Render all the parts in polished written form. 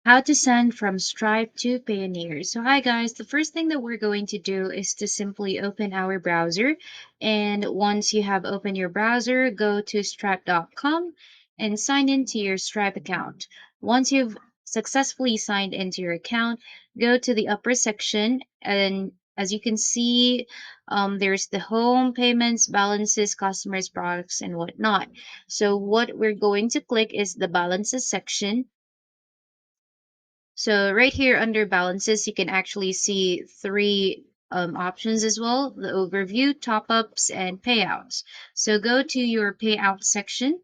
How to send from Stripe to Payoneer. So hi guys, the first thing that we're going to do is to simply open our browser. And once you have opened your browser, go to stripe.com and sign into your Stripe account. Once you've successfully signed into your account, go to the upper section, and as you can see, there's the home, payments, balances, customers, products, and whatnot. So what we're going to click is the balances section. So right here under balances, you can actually see three options as well: the overview, top-ups, and payouts. So go to your payout section.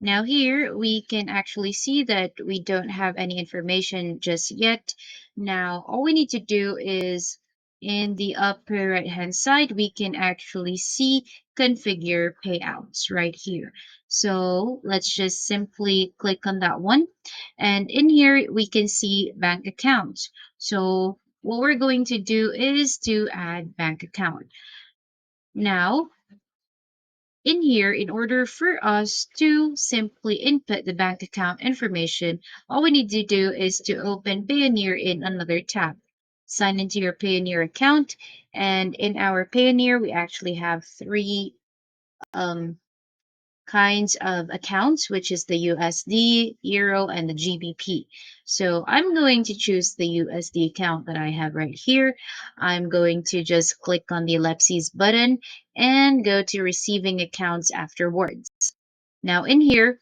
Now here we can actually see that we don't have any information just yet. Now all we need to do is in the upper right hand side, we can actually see configure payouts right here. So let's just simply click on that one. And in here we can see bank accounts. So what we're going to do is to add bank account. Now in here, in order for us to simply input the bank account information, all we need to do is to open Payoneer in another tab. Sign into your Payoneer account, and in our Payoneer, we actually have three um, kinds of accounts, which is the USD, Euro, and the GBP. So I'm going to choose the USD account that I have right here. I'm going to just click on the ellipses button and go to receiving accounts afterwards. Now in here,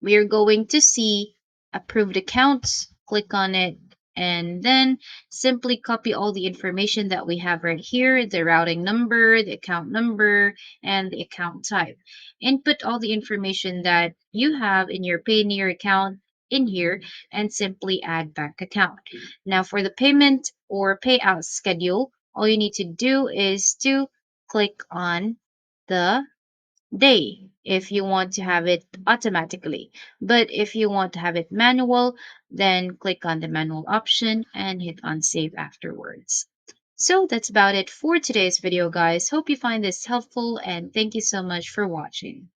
we are going to see approved accounts. Click on it and then simply copy all the information that we have right here: the routing number, the account number, and the account type. Input all the information that you have in your Payoneer account in here and simply add bank account. Now for the payment or payout schedule, all you need to do is to click on the day if you want to have it automatically. But if you want to have it manual, then click on the manual option and hit on save afterwards. So that's about it for today's video, guys. Hope you find this helpful and thank you so much for watching.